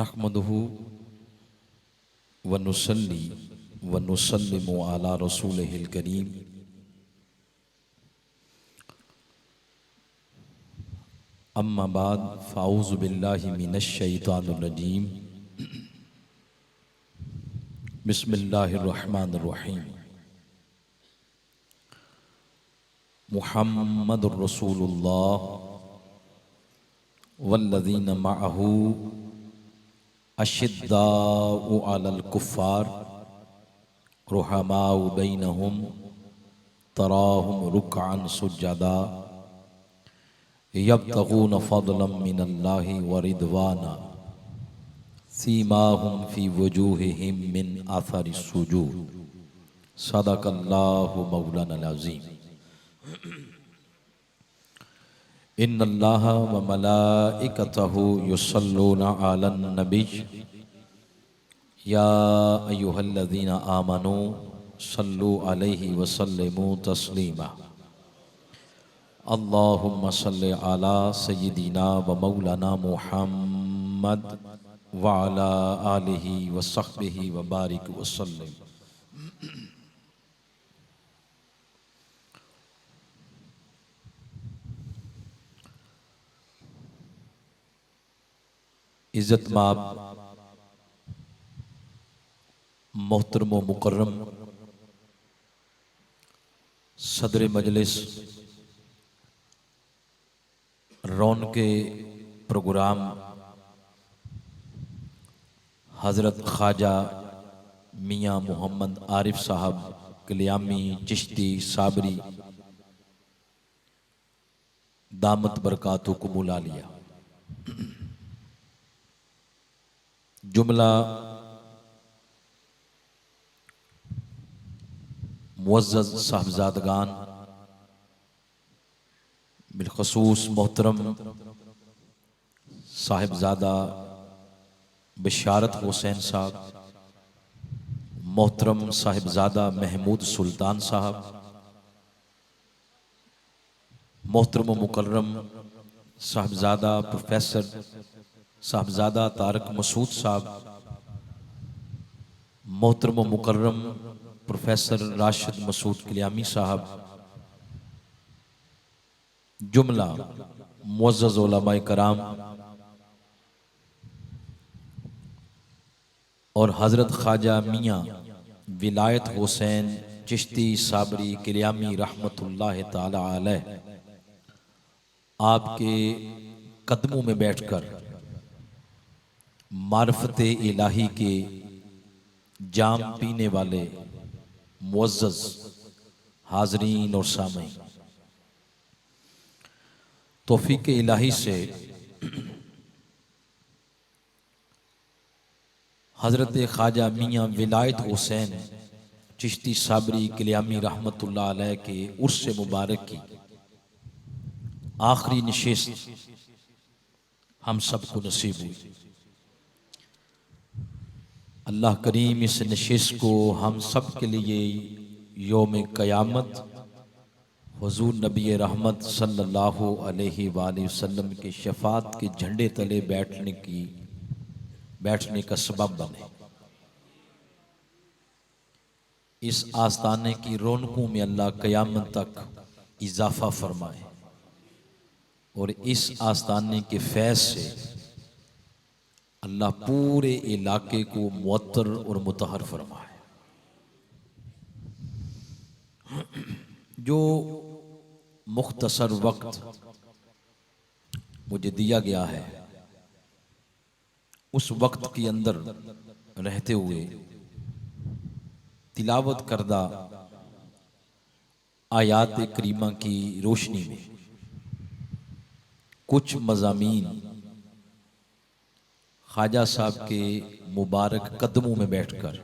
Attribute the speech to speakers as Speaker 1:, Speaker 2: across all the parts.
Speaker 1: नहमदुहु व नुसल्ली व नुसल्लिमु अला रसूलिहिल करीम। अम्मा बाद फ़ाऊज़ु बिल्लाहि मिनश शैतानिर रजीम। बिस्मिल्लाहिर रहमानिर रहीम। मुहम्मदुर रसूलुल्लाह वल्लज़ीना मअहू अशिद्दाउ अलल कुफ़्फ़ार रुहमाउ बैनहुम तराहुम रुकअन सुज्जदा यब्तगून फ़ज़लन मिनल्लाहि व रिदवाना सीमाहुम फ़ी वजूहिहिम मिन अथरिस सुजूद। सदक़ल्लाहु मौलानाल अज़ीम। इन्नल्लाहा व मलाइकतहु युसल्लूना अलन नबी या अय्युहल्लज़ीना आमनू सल्लु अलैहि व सल्लिमू तस्लीमा। अल्लाहुम्मा सल्लि अला सय्यिदिना व मौलाना मुहम्मद व अला आलिहि व सहबिहि व बारिक व सल्लिम। इज़्ज़त माब मोहतरम व मुकर्रम सदर मजलिस, रौनके प्रोग्राम हज़रत ख्वाजा मियाँ मोहम्मद आरिफ साहब कलियामी चिश्ती साबरी दामत बरकातुहुमुल आलिया। जुमला मुअज़्ज़ज़ साहबजादगान, बिलखसूस मोहतरम साहिबजादा बशारत हुसैन साहब, मोहतरम साहिबजादा महमूद सुल्तान साहब, मोहतरम मुकर्रम साहिबजादा प्रोफेसर साहिबजादा तारक मसूद साहब, मोहतरम मुकर्रम प्रोफेसर राशिद मसूद कलियामी साहब, जुमला मुअज़्ज़ज़ उलमाए कराम और हज़रत ख्वाजा मियाँ विलायत हुसैन चिश्ती साबरी कलियामी रहमतुल्लाह ताला अलैह आपके कदमों में बैठकर मार्फत इलाही के जाम पीने वाले मुअज़्ज़ज़ हाज़रीन और सामीन, तौफीक इलाही से हज़रत ख्वाजा मियाँ विलायत हुसैन चिश्ती साबरी कलियामी रहमतुल्लाह अलैह के उर्स मुबारक की आखिरी नशिस्त हम सबको नसीब हुई। अल्लाह करीम इस नशिस्त को हम सब के लिए यौम क़यामत हुज़ूर नबी रहमत सल्लल्लाहु अलैहि वसल्लम के शफ़ात के झंडे तले बैठने का सबब बने। इस आस्ताने की रौनकों में अल्लाह क़यामत तक इजाफा फरमाए और इस आस्ताने के फैज़ से अल्लाह पूरे इलाके को मुअत्तर और मुतहर फरमाए। जो मुख्तसर वक्त मुझे दिया गया है उस वक्त के अंदर रहते हुए तिलावत करदा आयात करीमा की रोशनी में कुछ मज़ामीन ख्वाजा साहब के मुबारक कदमों में बैठकर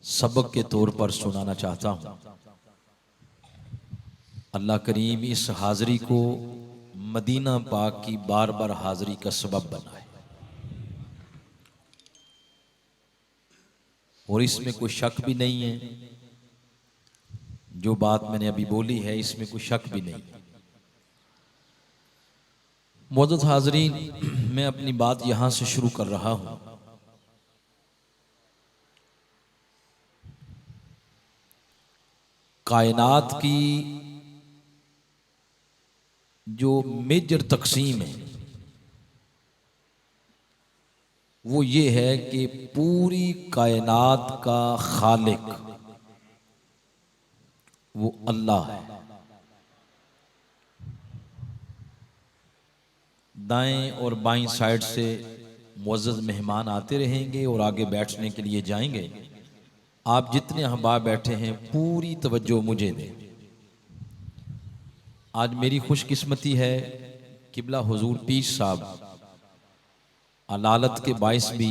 Speaker 1: सबक के तौर पर सुनाना चाहता हूँ। अल्लाह करीम इस हाज़री को मदीना पाक की बार बार हाज़री का सबब बनाए और इसमें कोई शक भी नहीं है, जो बात मैंने अभी बोली है इसमें कोई शक भी नहीं। मुअज़्ज़ज़ हाज़रीन, मैं अपनी बात यहां से शुरू कर रहा हूं। कायनात की जो मेजर तकसीम है वो ये है कि पूरी कायनात का खालिक वो अल्लाह है। दाएं और बाईं साइड से मुअज़्ज़ज़ मेहमान आते रहेंगे और आगे बैठने के लिए जाएंगे। आप जितने अहबाब बैठे हैं पूरी तवज्जो मुझे दें। आज मेरी खुशकिस्मती है किबला हुजूर पीर साहब अलालत के बाइस भी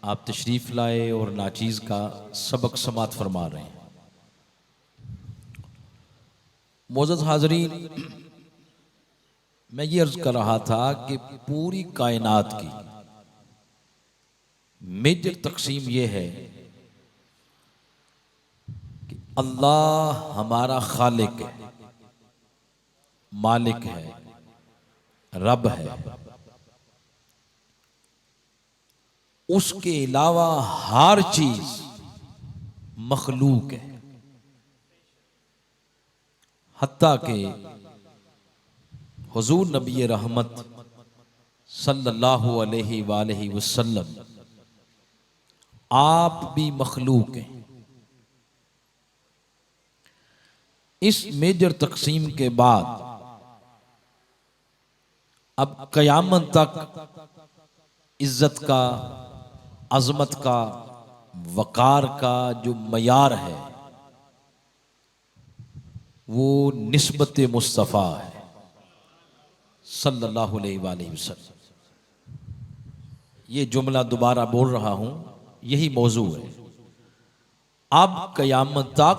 Speaker 1: आप तशरीफ़ लाए और नाचीज़ का सबक समात फरमा रहे हैं। मुअज़्ज़ज़ हाज़रीन, मैं ये अर्ज़ कर रहा था कि पूरी कायनात की मेजर तकसीम ये है कि अल्लाह हमारा खालिक है, मालिक है, रब है। उसके अलावा हर चीज मखलूक है, हत्ता के हुजूर नबी रहमत सल्लल्लाहु अलैहि वसल्लम आप भी मखलूक हैं। इस मेजर तकसीम के बाद अब कयामत तक इज्जत का, अजमत का, वकार का जो मयार है वो निस्बत मुस्तफ़ा है सल्लल्लाहु अलैहि वसल्लम। ये जुमला दोबारा बोल रहा हूं, यही मौजू है। अब कयामत तक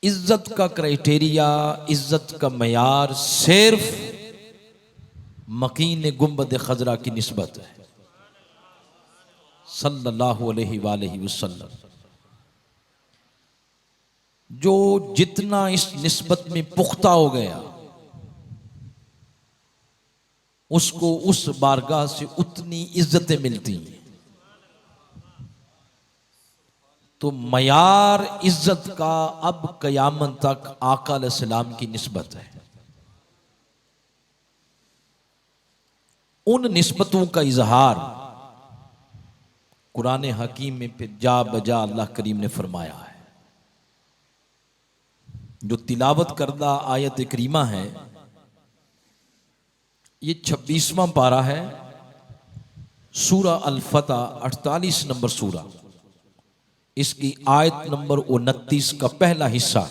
Speaker 1: इज्जत का क्राइटेरिया, इज्जत का मयार सिर्फ मकीन गुंबद खजरा की निस्बत है सल्लल्लाहु अलैहि वसल्लम। जो जितना इस निस्बत में पुख्ता हो गया उसको उस बारगाह से उतनी इज्जतें मिलती हैं। तो मयार इज्जत का अब कयामत तक आका अलैहिस्सलाम की निस्बत है। उन निस्बतों का इजहार कुरान हकीम में फिर जा बजा अल्लाह करीम ने फरमाया है। जो तिलावत करदा आयत करीमा है ये 26वां पारा है, सूरा अल फतह 48 नंबर सूरा, इसकी आयत नंबर 29 का पहला हिस्सा।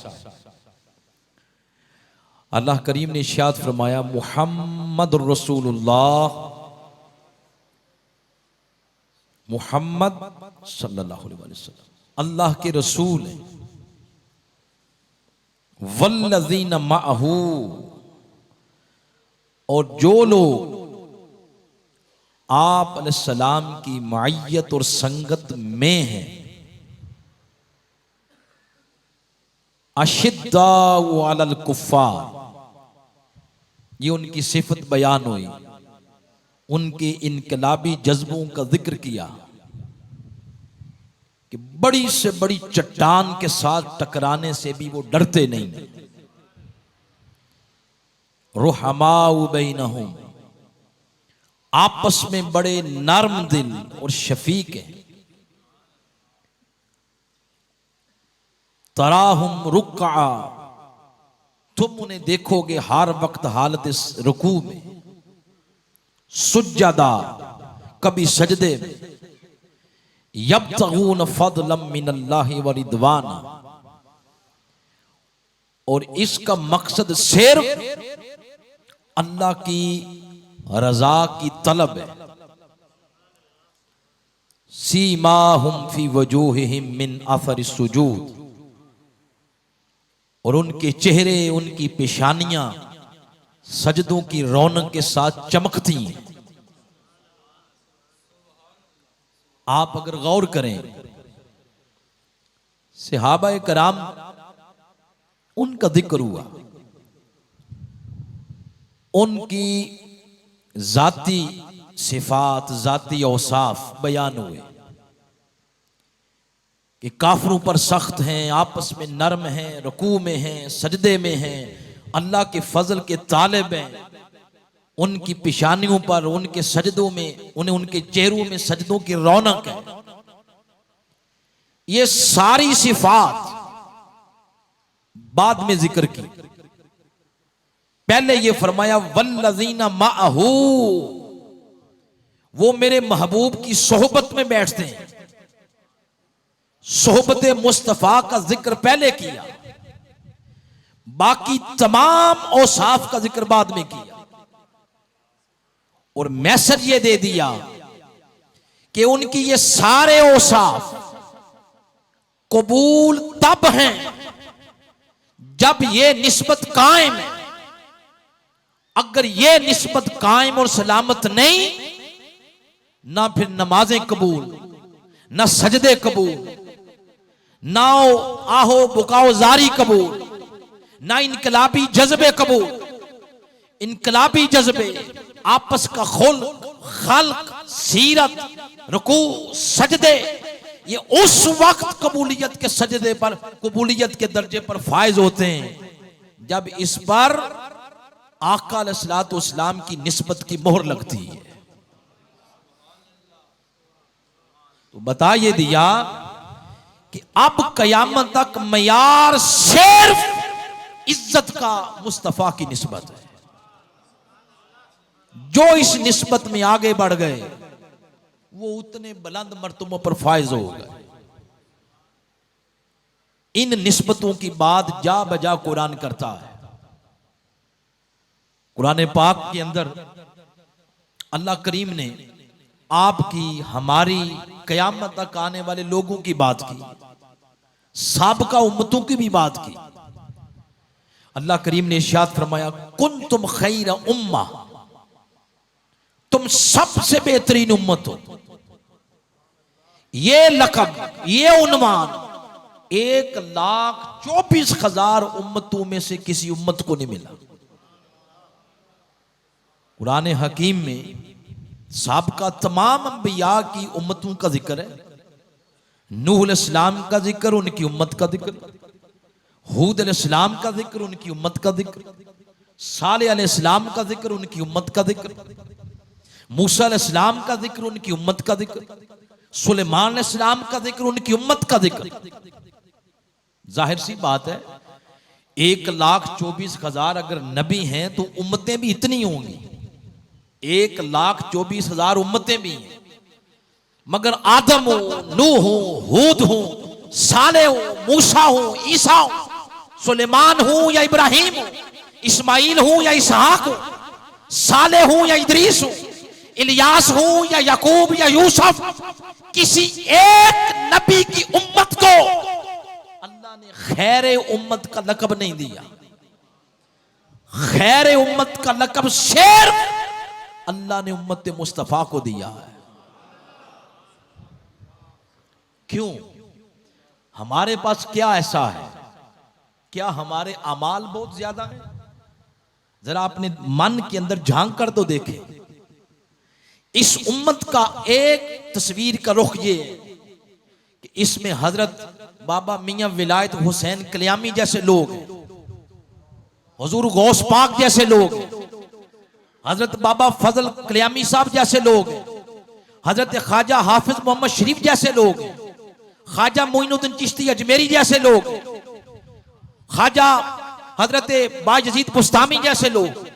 Speaker 1: अल्लाह करीम ने इरशाद फरमाया मुहम्मद रसूलुल्लाह, मुहम्मद सल्लल्लाहु अलैहि वसल्लम अल्लाह के रसूल हैं। वल्लज़ीना माअहू, और जो लोग आप अलैहिस्सलाम की मइयत और संगत में हैं, अशिद्दाउ अलल कुफ्फार, ये उनकी सिफत बयान हुई। उनके इनकलाबी जज्बों का जिक्र किया कि बड़ी से बड़ी चट्टान के साथ टकराने से भी वो डरते नहीं। रुहमाउ बैनहुम, आपस में बड़े नर्म दिल और शफीक हैं। तराहुम रुक्का, तुम उन्हें देखोगे हर वक्त हालत रुकू में, सुज्जदा, कभी सजदे में, यब्तगून फदलम मिनल्लाहि व रिदवाना, और इसका मकसद सिर्फ अल्लाह की रजा की तलब है। सीमाहुम फी वजूहिहिम मिन अथर सुजूद, और उनके चेहरे, उनकी पेशानियां सजदों की रौनक के साथ चमकती हैं। आप अगर गौर करें, सहाबा कराम उनका जिक्र हुआ, उनकी ज़ाती सिफात, ज़ाती औसाफ बयान हुए कि काफरों पर सख्त हैं, आपस में नरम हैं, रुकू में हैं, सजदे में हैं, अल्लाह के फजल के तालिब हैं। उनकी पेशानियों पर, उनके सजदों में, उन्हें उनके चेहरों में सजदों की रौनक है। ये सारी सिफात बाद में जिक्र की। पहले ये फरमाया वल्लज़ीना माअहू, वो मेरे महबूब की सोहबत में बैठते हैं। सोहबत मुस्तफा का जिक्र पहले किया, बाकी तमाम औसाफ का जिक्र बाद में किया। और मैसेज ये दे दिया कि उनकी ये सारे औसाफ कबूल तब हैं जब ये निस्बत कायम है। अगर ये निस्बत कायम और सलामत नहीं, ना फिर नमाजें कबूल, ना सजदे कबूल, ना आहो बुकाओ जारी कबूल, ना इनकलाबी जज्बे कबूल। इनकलाबी जज्बे, आपस का खल्क, सीरत, रुकू, सजदे, ये उस वक्त कबूलियत के सजदे पर, कबूलियत के दर्जे पर फायज होते हैं जब इस पर आका अलैहिस्सलातु वस्सलाम की निस्बत की मोहर लगती है। तो बता ये दिया कि अब कयामत तक मयार सिर्फ इज्जत का मुस्तफा की निस्बत है। जो इस निस्बत में आगे बढ़ गए वो उतने बुलंद मर्तबों पर फायज हो गए। इन निस्बतों की बात जा बजा कुरान करता है। कुरान पाक के अंदर अल्लाह करीम ने आपकी, हमारी, कयामत तक आने वाले लोगों की बात की, साबका उम्मतों की भी बात की। अल्लाह करीम ने इरशाद फरमाया कुंतुम खैर उम्मा, तुम सबसे बेहतरीन उम्मत हो। ये लक़ब, ये उन्वान 1,24,000 उम्मतों में से किसी उम्मत को नहीं मिला। कुरान हकीम में साबका तमाम अंबिया की उम्मतों का जिक्र है। नूह अलैहिस्सलाम का जिक्र, उनकी उम्मत का जिक्र। हूद अलैहिस्सलाम का जिक्र, उनकी उम्मत का जिक्र। सालेह अलैहिस्सलाम का जिक्र, उनकी उम्मत का जिक्र। मूसा अलैहिस्सलाम का जिक्र, उनकी उम्मत का जिक्र। सुलेमान अलैहिस्सलाम का जिक्र, उनकी उम्मत का जिक्र। जाहिर सी बात है 1,24,000 अगर नबी हैं तो उम्मतें भी इतनी होंगी। 1,24,000 उम्मतें भी हैं, मगर आदम हो, नूह हो, हूद हो, सालेह हो, मूसा हो, ईसा हो, सुलेमान हो या इब्राहिम हो, इस्माइल हो या इसहाक हो, सालेह हो या इदरीस हो, इलियास हो या याकूब या यूसुफ, किसी एक नबी की उम्मत को अल्लाह ने खैर उम्मत का लक़ब नहीं दिया। खैर उम्मत का लक़ब सिर्फ अल्लाह ने उम्मत मुस्तफा को दिया है। क्यों? हमारे पास क्या ऐसा है? क्या हमारे अमाल बहुत ज्यादा है? जरा अपने मन के अंदर झांक कर तो देखें। इस उम्मत का एक तस्वीर का रुख ये है कि इसमें हजरत बाबा मियां विलायत हुसैन कल्यामी जैसे लोग हैं, हुजूर गौस पाक जैसे लोग हैं, हजरत बाबा फजल कल्यामी साहब जैसे लोग हैं, हजरत ख्वाजा हाफिज मोहम्मद शरीफ जैसे लोग हैं, ख्वाजा मोइनुद्दीन चिश्ती अजमेरी जैसे लोग, ख्वाजा हजरत बायजीद बुस्तामी जैसे लोग,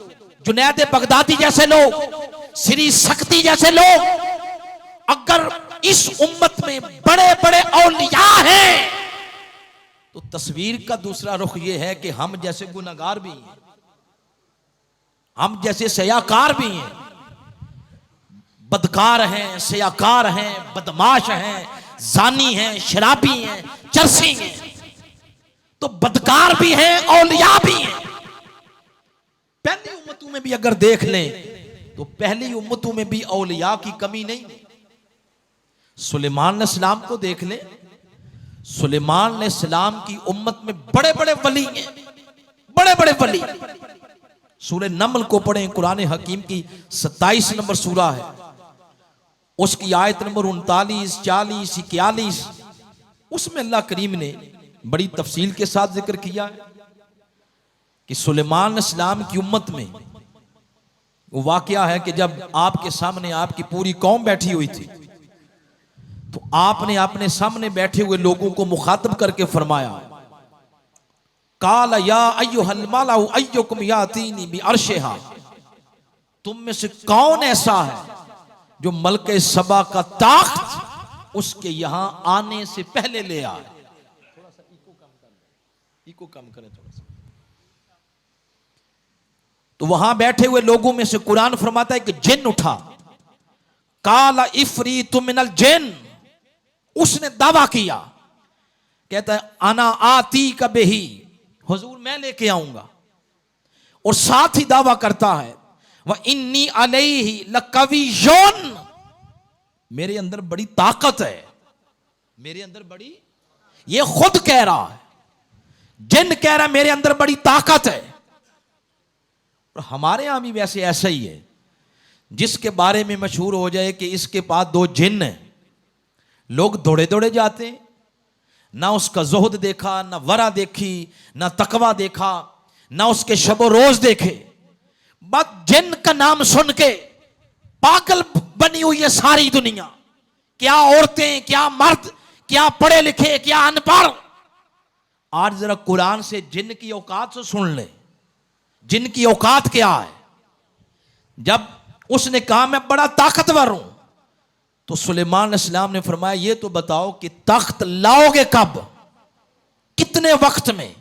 Speaker 1: जुनैद बगदादी जैसे लोग, श्री शक्ति जैसे लोग। अगर इस उम्मत में बड़े बड़े औलिया हैं तो तस्वीर का दूसरा रुख यह है कि हम जैसे गुनहगार भी हैं, हम जैसे सयाकार भी हैं, बदकार हैं, सयाकार हैं, बदमाश हैं, जानी हैं, शराबी हैं, चरसी हैं। तो बदकार भी हैं, औलिया भी हैं। पहली उम्मतों में भी अगर देख लें तो पहली उम्मतों में भी औलिया की कमी नहीं। सुलेमान अलैहिस्सलाम को देख लें, सुलेमान अलैहिस्सलाम की उम्मत में बड़े बड़े वली हैं, बड़े बड़े वली। सूरह नमल को पढ़ें, कुरान हकीम की 27 नंबर सूरा है, उसकी आयत नंबर 39, 40, 41, उसमें अल्लाह करीम ने बड़ी तफसील के साथ जिक्र किया है कि सुलेमान अलैहिस्सलाम की उम्मत में वो वाकया है कि जब आपके सामने आपकी पूरी कौम बैठी हुई थी तो आपने अपने सामने बैठे हुए लोगों को मुखातब करके फरमाया, काला या अय्युहल मलाउ अय्युकुम यातीनी बि अर्शिहा, तुम में से कौन ऐसा है जो मलके सबा का ताख्त उसके यहां आने से पहले ले आए। थोड़ा सा इको कम करें थोड़ा सा। तो वहां बैठे हुए लोगों में से कुरान फरमाता है कि जिन उठा, काला इफरीतु मिनल जिन, उसने दावा किया, कहता है अना आती का बेही, हुजूर मैं लेके आऊंगा। और साथ ही दावा करता है वह इन्नी अलैहि लकविय्युन, मेरे अंदर बड़ी ताकत है, मेरे अंदर बड़ी, ये खुद कह रहा है, जिन कह रहा है मेरे अंदर बड़ी ताकत है। और हमारे यहां भी वैसे ऐसा ही है, जिसके बारे में मशहूर हो जाए कि इसके पास 2 जिन्न हैं, लोग दौड़े दौड़े जाते हैं, ना उसका जोहद देखा, ना वरा देखी, ना तकवा देखा, ना उसके शबो रोज देखे, बस जिन का नाम सुन के पागल बनी हुई है सारी दुनिया। क्या औरतें, क्या मर्द, क्या पढ़े लिखे, क्या अनपढ़। आज जरा कुरान से जिन की औकात से सुन ले, जिन की औकात क्या है। जब उसने कहा मैं बड़ा ताकतवर हूं, तो सुलेमान अलैहिस्सलाम ने फरमाया ये तो बताओ कि तख्त लाओगे कब, कितने वक्त में।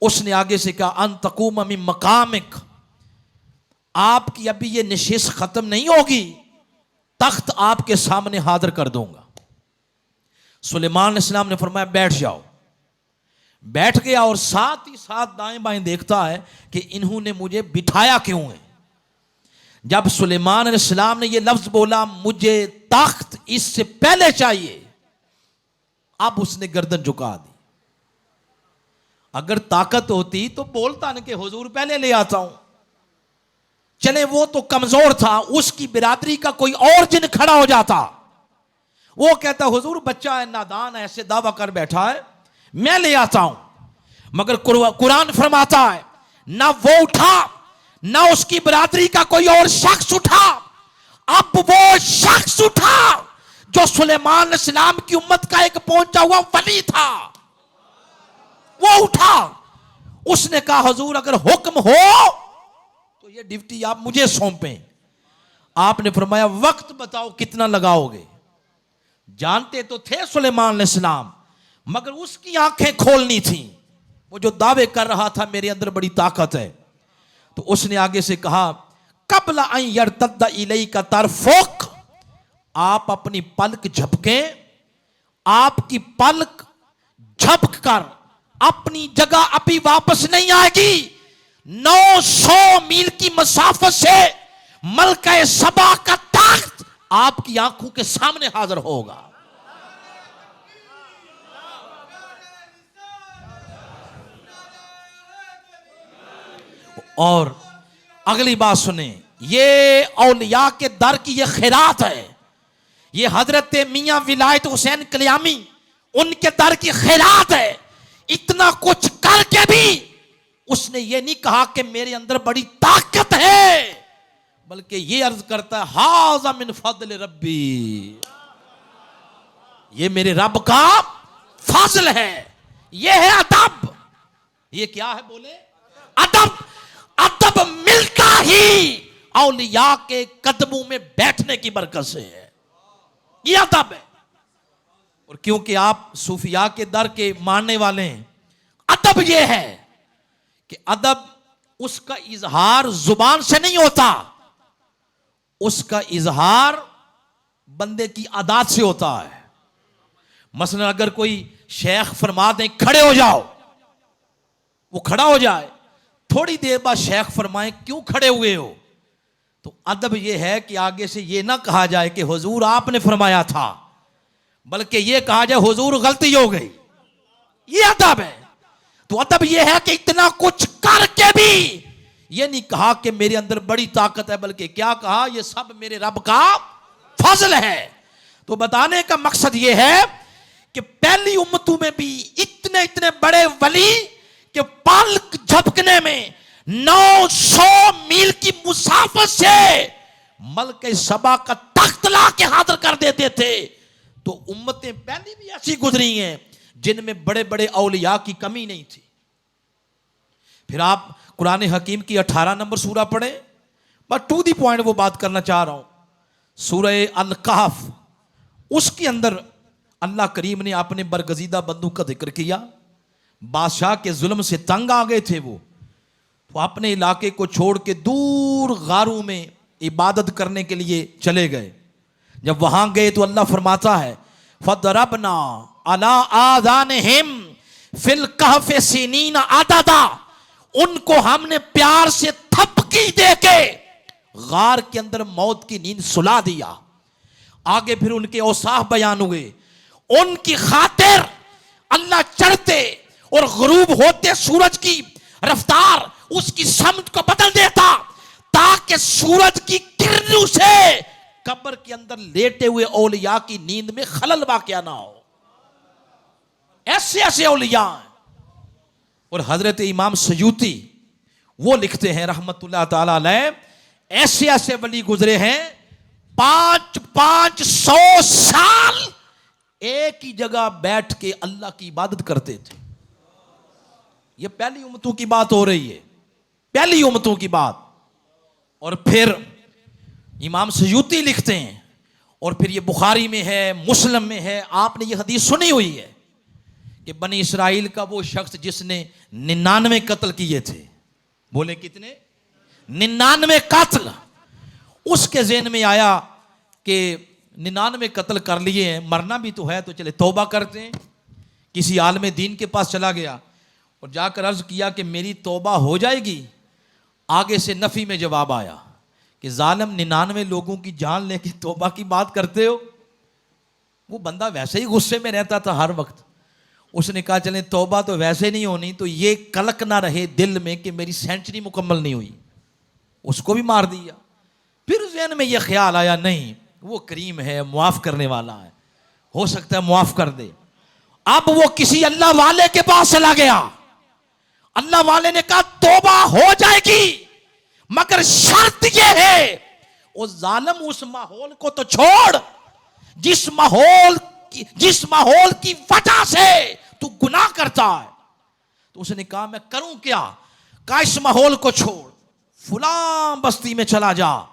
Speaker 1: उसने आगे से कहा अन तकूम मिन मकामिक, आपकी अभी ये नशिस्त खत्म नहीं होगी, तख्त आपके सामने हाजिर कर दूंगा। सुलेमान अलैहिस्सलाम ने फरमाया बैठ जाओ। बैठ गया और साथ ही साथ दाएं बाएं देखता है कि इन्होंने मुझे बिठाया क्यों है। जब सुलेमान अलैहिस्सलाम ने यह लफ्ज बोला मुझे तख्त इससे पहले चाहिए, अब उसने गर्दन झुका दी। अगर ताकत होती तो बोलता न कि हुजूर पहले ले आता हूं। चले वो तो कमजोर था, उसकी बिरादरी का कोई और जिन खड़ा हो जाता, वो कहता हुजूर बच्चा है, नादान है, ऐसे दावा कर बैठा है, मैं ले आता हूं। मगर कुरान फरमाता है ना वो उठा, ना उसकी बिरादरी का कोई और शख्स उठा, अब वो शख्स उठा जो सुलेमान अलैहिस्सलाम की उम्मत का एक पहुंचा हुआ वली था। वो उठा, उसने कहा हुजूर अगर हुक्म हो तो ये ड्यूटी आप मुझे सौंपें। आपने फरमाया वक्त बताओ कितना लगाओगे। जानते तो थे सुलेमान अलैहिस्सलाम, मगर उसकी आंखें खोलनी थी, वो जो दावे कर रहा था मेरे अंदर बड़ी ताकत है। तो उसने आगे से कहा कबला अन यरतद्दा इलैका तरफुक, आप अपनी पलक झपकें, आपकी पलक झपक कर अपनी जगह अभी वापस नहीं आएगी। 900 मील की मसाफत से मलका सबा का तख्त आपकी आंखों के सामने हाजिर होगा। और अगली बात सुने, ये औलिया के दर की ये खैरात है, ये हजरत मियां विलायत हुसैन कल्यामी उनके दर की खैरात है। इतना कुछ करके भी उसने ये नहीं कहा कि मेरे अंदर बड़ी ताकत है, बल्कि ये अर्ज करता है हाज़ा मिन फज़ल रब्बी, ये मेरे रब का फजल है, ये है अदब। ये क्या है बोले? अदब। अदब मिलता ही औलिया के कदमों में बैठने की बरकत से है, ये अदब है। और क्योंकि आप सूफिया के दर के मानने वाले हैं, अदब ये है कि अदब उसका इजहार जुबान से नहीं होता, उसका इजहार बंदे की आदत से होता है। मसलन अगर कोई शेख फरमा दें खड़े हो जाओ, वो खड़ा हो जाए, थोड़ी देर बाद शेख फरमाएं क्यों खड़े हुए हो, तो अदब यह है कि आगे से यह ना कहा जाए कि हुजूर आपने फरमाया था, बल्कि यह कहा जाए हुजूर गलती हो गई। यह अदब है। तो अदब यह है कि इतना कुछ करके भी ये नहीं कहा कि मेरे अंदर बड़ी ताकत है, बल्कि क्या कहा, ये सब मेरे रब का फजल है। तो बताने का मकसद ये है कि पहली उम्मतों में भी इतने इतने बड़े वली कि पलक झपकने में 900 मील की मुसाफत से मलक सबा का तख्त ला के हाजिर कर देते थे। तो उम्मतें पहली भी ऐसी गुजरी हैं जिनमें बड़े बड़े औलिया की कमी नहीं थी। फिर आप कुरान हकीम की 18 नंबर सूरा पढ़े, बस टू दी पॉइंट वो बात करना चाह रहा हूं। सूरह अल कहफ, उसके अंदर अल्लाह करीम ने अपने बरगजीदा बंदू का जिक्र किया। बादशाह के जुल्म से तंग आ गए थे वो, तो अपने इलाके को छोड़ के दूर गारों में इबादत करने के लिए चले गए। जब वहां गए तो अल्लाह फरमाता है, फदरबना अला आज़ानिहिम फिल कहफ सिनीना अददा, उनको हमने प्यार से थपकी देके गार के अंदर मौत की नींद सुला दिया। आगे फिर उनके औसाफ बयान हुए। उनकी खातिर अल्लाह चढ़ते और गुरूब होते सूरज की रफ्तार, उसकी समत को बदल देता, ताकि सूरज की किरणों से कब्र के अंदर लेटे हुए औलिया की नींद में खलल वाक़या ना हो। ऐसे ऐसे औलिया हैं। और हजरत इमाम सयूती वो लिखते हैं रहमतुल्लाह ताला अलैह, ऐसे ऐसे वली गुजरे हैं 500 साल एक ही जगह बैठ के अल्लाह की इबादत करते थे। ये पहली उम्मतों की बात हो रही है, पहली उम्मतों की बात। और फिर इमाम सयूती लिखते हैं, और फिर ये बुखारी में है, मुस्लिम में है, आपने ये हदीस सुनी हुई है कि बनी इसराइल का वो शख्स जिसने 99 कत्ल किए थे। बोले कितने? 99 कत्ल। उसके ज़हन में आया कि 99 कत्ल कर लिए हैं, मरना भी तो है, तो चले तौबा करते हैं। किसी आलम दीन के पास चला गया और जाकर अर्ज किया कि मेरी तौबा हो जाएगी। आगे से नफी में जवाब आया कि जालिम 99 लोगों की जान लेके तौबा की बात करते हो। वो बंदा वैसे ही गुस्से में रहता था हर वक्त। उसने कहा चलें तौबा तो वैसे नहीं होनी, तो ये कलक ना रहे दिल में कि मेरी सेंचुरी मुकम्मल नहीं हुई। उसको भी मार दिया। फिर ज़हन में यह ख्याल आया, नहीं वो करीम है, मुआफ़ करने वाला है, हो सकता है मुआफ़ कर दे। अब वो किसी अल्लाह वाले के पास चला गया। अल्लाह वाले ने कहा तौबा हो जाएगी, मगर शर्त यह है, वो जालिम उस माहौल को तो छोड़ जिस माहौल की वजह से तू गुनाह करता है। तो उसने कहा मैं करूं क्या? कहा इस माहौल को छोड़, फुलां बस्ती में चला जा,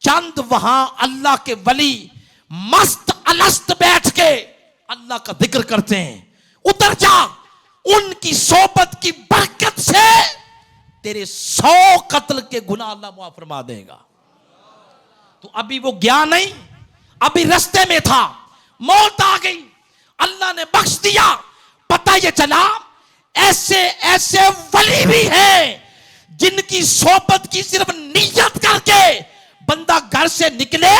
Speaker 1: चंद वहां अल्लाह के वली मस्त अलस्त बैठ के अल्लाह का जिक्र करते हैं, उतर जा। उनकी सोबत की बरकत से तेरे 100 कत्ल के गुनाह अल्लाह मुआफ फरमा देगा। तो अभी वो गया नहीं, अभी रास्ते में था, मौत आ गई, अल्लाह ने बख्श दिया। पता ये चला ऐसे ऐसे वली भी हैं जिनकी सोबत की सिर्फ नियत करके बंदा घर से निकले,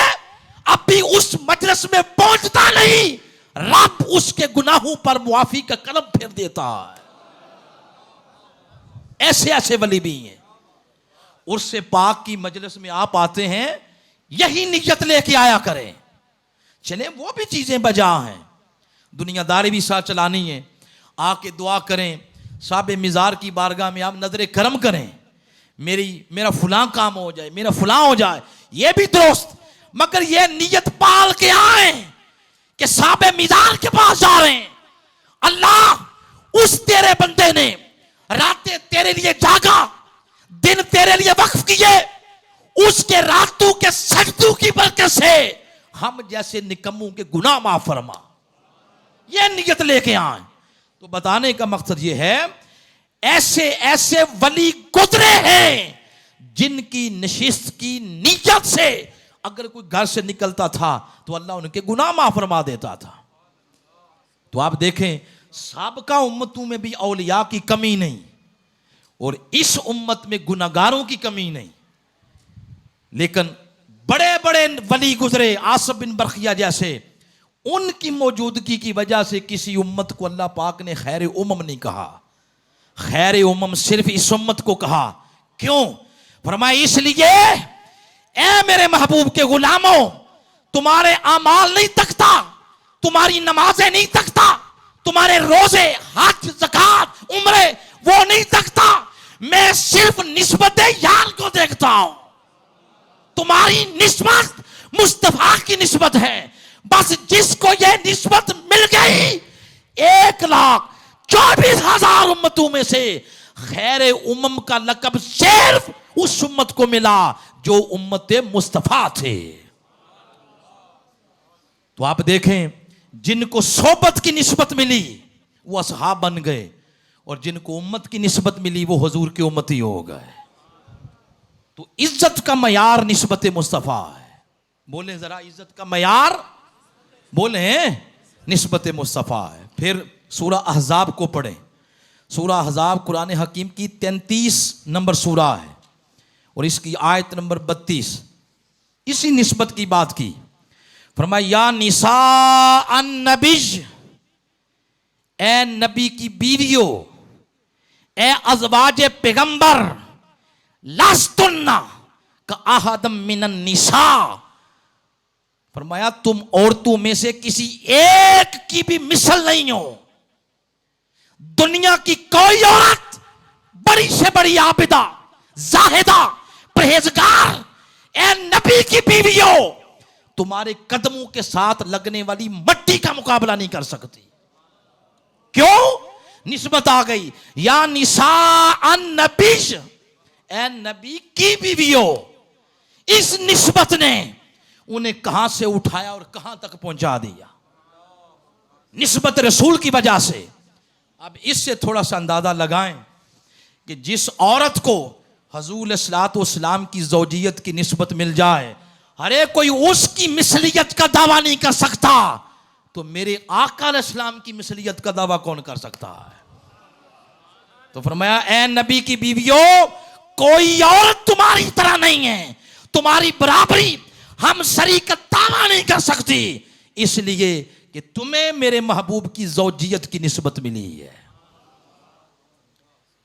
Speaker 1: अभी उस मजलिस में पहुंचता नहीं, रब उसके गुनाहों पर मुआफी का कलम फेर देता है। ऐसे ऐसे वली भी हैं। उर्से पाक की मजलिस में आप आते हैं, यही नियत लेके आया करें। चले वो भी चीजें बजा हैं, दुनियादारी भी साथ चलानी है। आके दुआ करें, साहब मिजार की बारगाह में आप नजर करम करें, मेरा फुलां काम हो जाए, मेरा फुलां हो जाए, ये भी दुरुस्त। मगर ये नियत पाल के आए कि साहब मिजार के पास जा रहे हैं, अल्लाह उस तेरे बंदे ने रातें तेरे लिए जागा, दिन तेरे लिए वक्फ किए, उसके रातों के सजदों की बरकत से हम जैसे निकम्मों के गुनाह माफ फरमा। यह नियत लेके आए। तो बताने का मकसद यह है, ऐसे ऐसे वली गुजरे हैं जिनकी नशिस्त की नीयत से अगर कोई घर से निकलता था तो अल्लाह उनके गुनाह माफ फरमा देता था। तो आप देखें, साबका उम्मतों में भी औलिया की कमी नहीं और इस उम्मत में गुनाहगारों की कमी नहीं। लेकिन बड़े बड़े वली गुजरे, आसिफ बिन बरखिया जैसे, उनकी मौजूदगी की वजह से किसी उम्मत को अल्लाह पाक ने खैर उम्म नहीं कहा। खैर उम्म सिर्फ इस उम्मत को कहा। क्यों? फरमाया इसलिए ए मेरे महबूब के गुलामों, तुम्हारे अमाल नहीं तकता, तुम्हारी नमाजें नहीं तकता, तुम्हारे रोजे, हज, ज़कात, उम्रे वो नहीं तकता, मैं सिर्फ निस्बत यार को देखता हूं। तुम्हारी निस्बत मुस्तफा की निस्बत है। बस जिसको ये निस्बत मिल गई, 1,24,000 उम्मतों में से खैर उम्म का लक़ब सिर्फ उस उम्मत को मिला जो उम्मत मुस्तफा थे। तो आप देखें, जिनको सोबत की निस्बत मिली वो असहाब बन गए, और जिनको उम्मत की निस्बत मिली वो हुजूर के उम्मती हो गए। तो इज्जत का मयार निस्बत मुस्तफा है। बोले जरा, इज्जत का मयार बोले निस्बत मुस्तफा है। फिर सूरा अहज़ाब को पढ़ें। सूरा अहज़ाब कुरान हकीम की 33 नंबर सूरा है और इसकी आयत नंबर 32 इसी निस्बत की बात की। फरमाया या निसा अन्नबिज, ए नबी की बीवियों, ए अज़वाजे पैगंबर, लास्तुन्ना का अहदम मिनन निसा। फरमाया तुम औरतों में से किसी एक की भी मिसल नहीं हो। दुनिया की कोई औरत, बड़ी से बड़ी आबिदा, जाहिदा, परहेजगार, ए नबी की बीवियों, तुम्हारे कदमों के साथ लगने वाली मट्टी का मुकाबला नहीं कर सकती। क्यों? निस्बत आ गई। या निसा अन्नबिश, ए नबी की बीवियों। इस निस्बत ने उन्हें कहां से उठाया और कहां तक पहुंचा दिया, निस्बत रसूल की वजह से। अब इससे थोड़ा सा अंदाजा लगाएं कि जिस औरत को हजूर सलाम की ज़ौजियत की निस्बत मिल जाए, अरे कोई उसकी मिसलियत का दावा नहीं कर सकता, तो मेरे आका इस्लाम की मिसलियत का दावा कौन कर सकता है? तो फरमाया ए नबी की बीवियों, कोई औरत तुम्हारी तरह नहीं है, तुम्हारी बराबरी हम शरीकत दावा नहीं कर सकती, इसलिए कि तुम्हें मेरे महबूब की ज़ौजियत की निस्बत मिली है।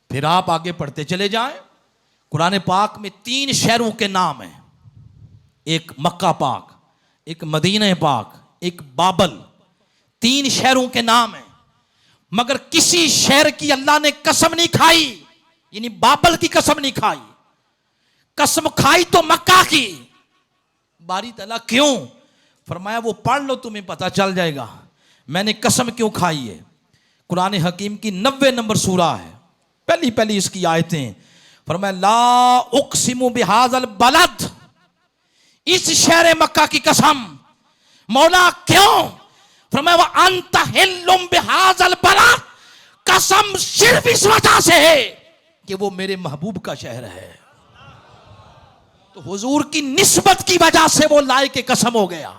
Speaker 1: फिर आप आगे पढ़ते चले जाएं। कुरान पाक में 3 शहरों के नाम हैं, एक मक्का पाक, एक मदीना पाक, एक बाबल। 3 शहरों के नाम हैं, मगर किसी शहर की अल्लाह ने कसम नहीं खाई, यानी बाबल की कसम नहीं खाई। कसम खाई तो मक्का की। बारी तला क्यों? फरमाया वो पढ़ लो, तुम्हें पता चल जाएगा मैंने कसम क्यों खाई है। कुरान हकीम की 90 नंबर सूरा है, पहली इसकी आयतें। फरमाया ला उक़सिमु बिहाज़ल बलद, इस शहर मक्का की कसम। मौला क्यों? फरमाया व अंत हिल्लुम बिहाज़ल बलद, कसम सिर्फ इस वजह से है कि वो मेरे महबूब का शहर है। तो हुजूर की निस्बत की वजह से वो लाए के कसम हो गया।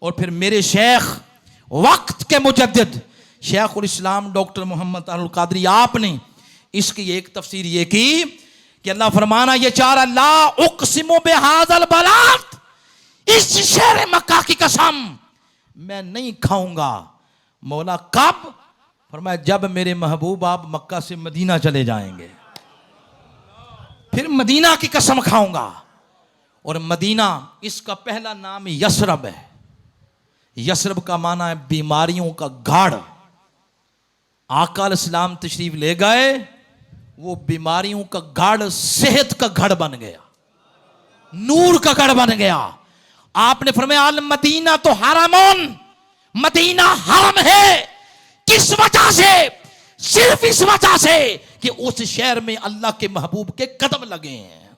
Speaker 1: और फिर मेरे शेख वक्त के मुजद्दिद शेखुल इस्लाम डॉक्टर मोहम्मद अल कादरी, आपने इसकी एक तफसीर ये की कि अल्लाह फरमाना ये चाह रहा, ला उक़सिमु बिहाज़ल बलद, इस शहर मक्का की कसम मैं नहीं खाऊंगा। मौला कब? फरमाया जब मेरे महबूब आप मक्का से मदीना चले जाएंगे, फिर मदीना की कसम खाऊंगा। और मदीना, इसका पहला नाम यसरब है। यसरब का माना है बीमारियों का गढ़। आका अलैहिस्सलाम तशरीफ ले गए, वो बीमारियों का गढ़ सेहत का गढ़ बन गया, नूर का गढ़ बन गया। आपने फरमाया अल मदीना तो हरमुन, मदीना हरम है। किस वजह से? सिर्फ इस वजह से कि उस शहर में अल्लाह के महबूब के कदम लगे हैं।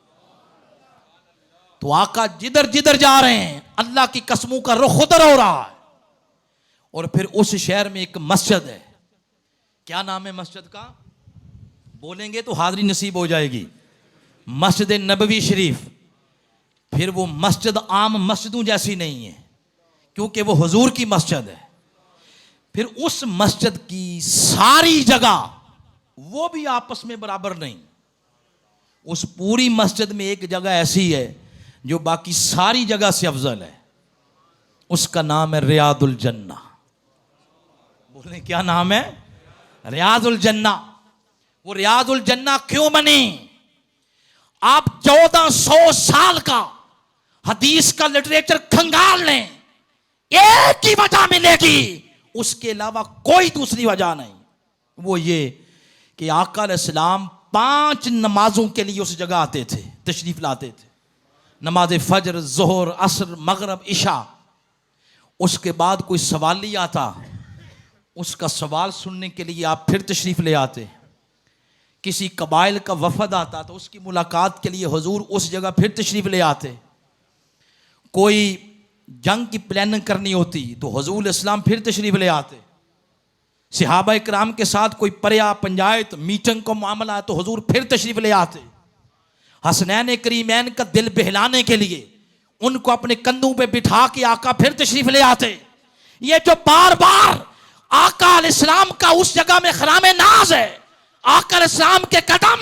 Speaker 1: तो आका जिधर जिधर जा रहे हैं अल्लाह की कसमों का रुख उधर हो रहा है। और फिर उस शहर में एक मस्जिद है, क्या नाम है मस्जिद का? बोलेंगे तो हाजिरी नसीब हो जाएगी। मस्जिद नबवी शरीफ। फिर वो मस्जिद आम मस्जिदों जैसी नहीं है, क्योंकि वो हुजूर की मस्जिद है। फिर उस मस्जिद की सारी जगह वो भी आपस में बराबर नहीं। उस पूरी मस्जिद में एक जगह ऐसी है जो बाकी सारी जगह से अफजल है, उसका नाम है रियादुल जन्ना। बोले क्या नाम है? रियादुल जन्ना। वो रियादुल जन्ना क्यों बनी? आप 1400 साल का हदीस का लिटरेचर खंगाल लें, एक ही वजह मिलेगी, उसके अलावा कोई दूसरी वजह नहीं। वो ये कि आका अलैहिस्सलाम 5 नमाजों के लिए उस जगह आते थे, तशरीफ लाते थे। नमाज फजर, जोहर, असर, मगरब, इशा। उसके बाद कोई सवाली आता, उसका सवाल सुनने के लिए आप फिर तशरीफ ले आते। किसी कबाइल का वफद आता तो उसकी मुलाकात के लिए हुजूर उस जगह फिर तशरीफ ले आते। कोई जंग की प्लानिंग करनी होती तो हुजूर इस्लाम फिर तशरीफ ले आते। सहाबा इकराम के साथ कोई पर्या पंचायत मीटिंग का मामला है तो हुजूर फिर तशरीफ ले आते। हसनैन करीमैन का दिल बहलाने के लिए उनको अपने कंधों पे बिठा के आका फिर तशरीफ ले आते। ये जो बार बार आका अलैहिस्सलाम का उस जगह में खरामे नाज है, आका अलैहिस्सलाम के कदम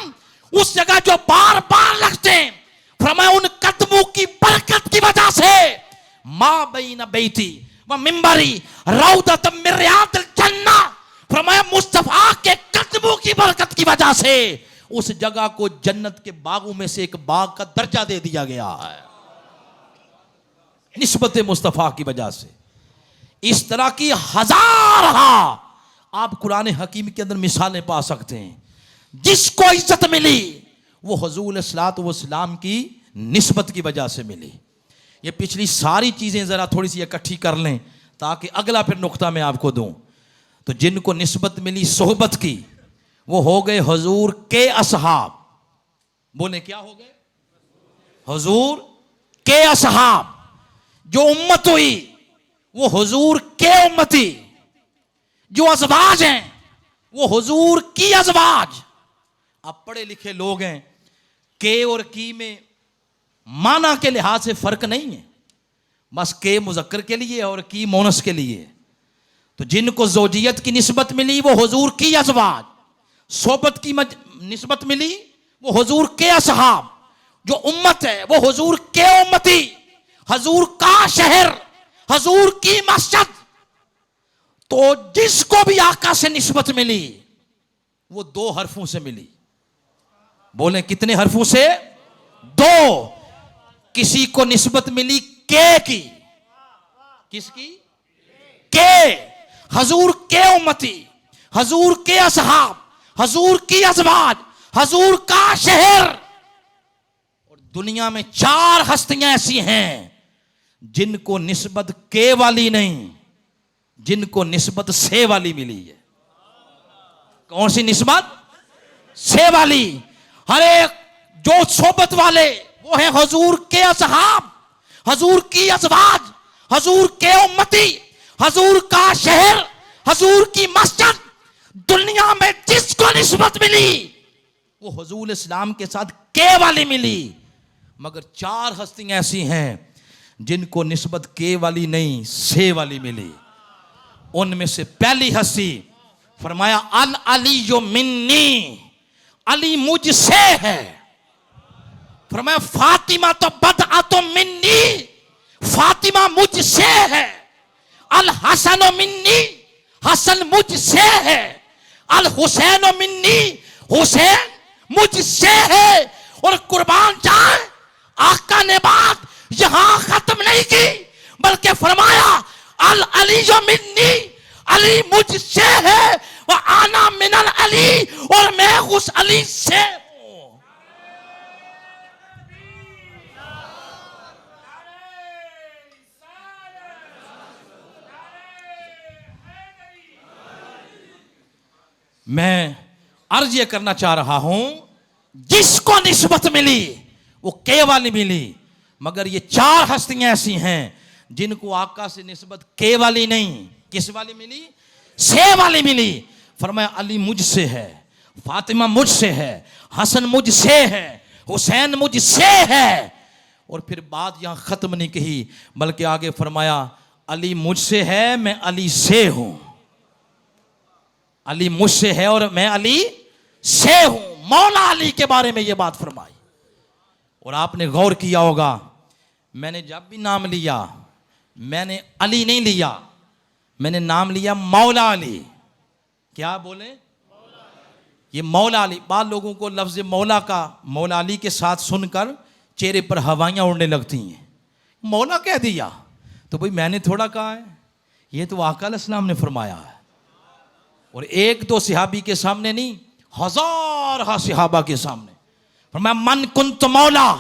Speaker 1: उस जगह जो बार बार लगते हैं, फरमाया उन कदमों की बरकत की वजह से मां बैन बैती व मिंबरी रौदतम मिन रियादिल जन्नह, फरमाया मुस्तफा के कदमों की बरकत की वजह से उस जगह को जन्नत के बागों में से एक बाग का दर्जा दे दिया गया है, निस्बत मुस्तफा की वजह से। इस तरह की हजार आप कुरान हकीम के अंदर मिसालें पा सकते हैं। जिसको इज्जत मिली वो हुजूर सल्लल्लाहु अलैहि वसल्लम की निस्बत की वजह से मिली। ये पिछली सारी चीजें जरा थोड़ी सी इकट्ठी कर लें ताकि अगला फिर नुक्ता मैं आपको दूं। तो जिनको निस्बत मिली सोहबत की वो हो गए हुजूर के असहाब। बोले क्या हो गए? हुजूर के असहाब। जो उम्मत हुई वो हुजूर के उम्मती। जो अज़वाज हैं वो हुजूर की अज़वाज। अब पढ़े लिखे लोग हैं, के और की में माना के लिहाज से फर्क नहीं है, बस के मुज़क्कर के लिए और की मोनस के लिए। तो जिनको ज़ौजियत की निस्बत मिली वो हुजूर की अज़वाज, सोबत की निस्बत मिली वो हुजूर के असहाब। जो उम्मत है वो हुजूर के उम्मती, हुजूर का शहर, हुजूर की मस्जिद। तो जिसको भी आका से निस्बत मिली वो 2 हरफों से मिली। बोले कितने हरफों से? 2। किसी को निस्बत मिली के की। किसकी? के। हुजूर के उम्मती, हुजूर के असहाब, हुजूर की अज़वाज, हुजूर का शहर। और दुनिया में 4 हस्तियां ऐसी हैं जिनको निस्बत के वाली नहीं, जिनको निस्बत से वाली मिली है। कौन सी निस्बत? से वाली। हर एक जो सोबत वाले वो है हुजूर के असहाब, हुजूर की अज़वाज, हुजूर के उम्मती, हुजूर का शहर, हुजूर की मस्जिद। दुनिया में जिसको निस्बत मिली वो हुजूर इस्लाम के साथ के वाली मिली। मगर 4 हस्तियां ऐसी हैं जिनको निस्बत के वाली नहीं, से वाली मिली। उनमें से पहली हस्ती फरमाया अल अली जो मिन्नी, अली मुझसे है। फरमाया फातिमा तो बदअ तो मिन्नी, फातिमा मुझसे है। अल हसन मिन्नी, हसन मुझसे है। अल हुसैन मिन्नी, हुसैन मुझसे है। और कुर्बान जाए आका ने बात यहां खत्म नहीं की, बल्कि फरमाया अल अली जो मिन्नी, अली मुझसे है। वह आना मिनल अली, और मैं उस अली से हूं। मैं अर्ज ये करना चाह रहा हूं, जिसको निस्बत मिली वो के वाली मिली। मगर ये 4 हस्तियां ऐसी हैं जिनको आका से निस्बत के वाली नहीं, किस वाली मिली? से वाली मिली। फरमाया अली मुझसे है, फातिमा मुझसे है, हसन मुझसे है, हुसैन मुझसे है। और फिर बात यहां खत्म नहीं कही, बल्कि आगे फरमाया अली मुझसे है, मैं अली से हूं। अली मुझसे है और मैं अली से हूं। मौला अली के बारे में यह बात फरमाई। और आपने गौर किया होगा, मैंने जब भी नाम लिया मैंने अली नहीं लिया, मैंने नाम लिया मौला अली। क्या बोले? ये मौला अली, बाद लोगों को लफ्ज़ मौला का मौला अली के साथ सुनकर चेहरे पर हवाइयाँ उड़ने लगती हैं। मौला कह दिया तो भाई मैंने थोड़ा कहा है, ये तो आका अलैहिस्सलाम ने फरमाया है। और एक दो सहाबी के सामने नहीं, हजार सहाबा के सामने फरमाया मन कुंत मौला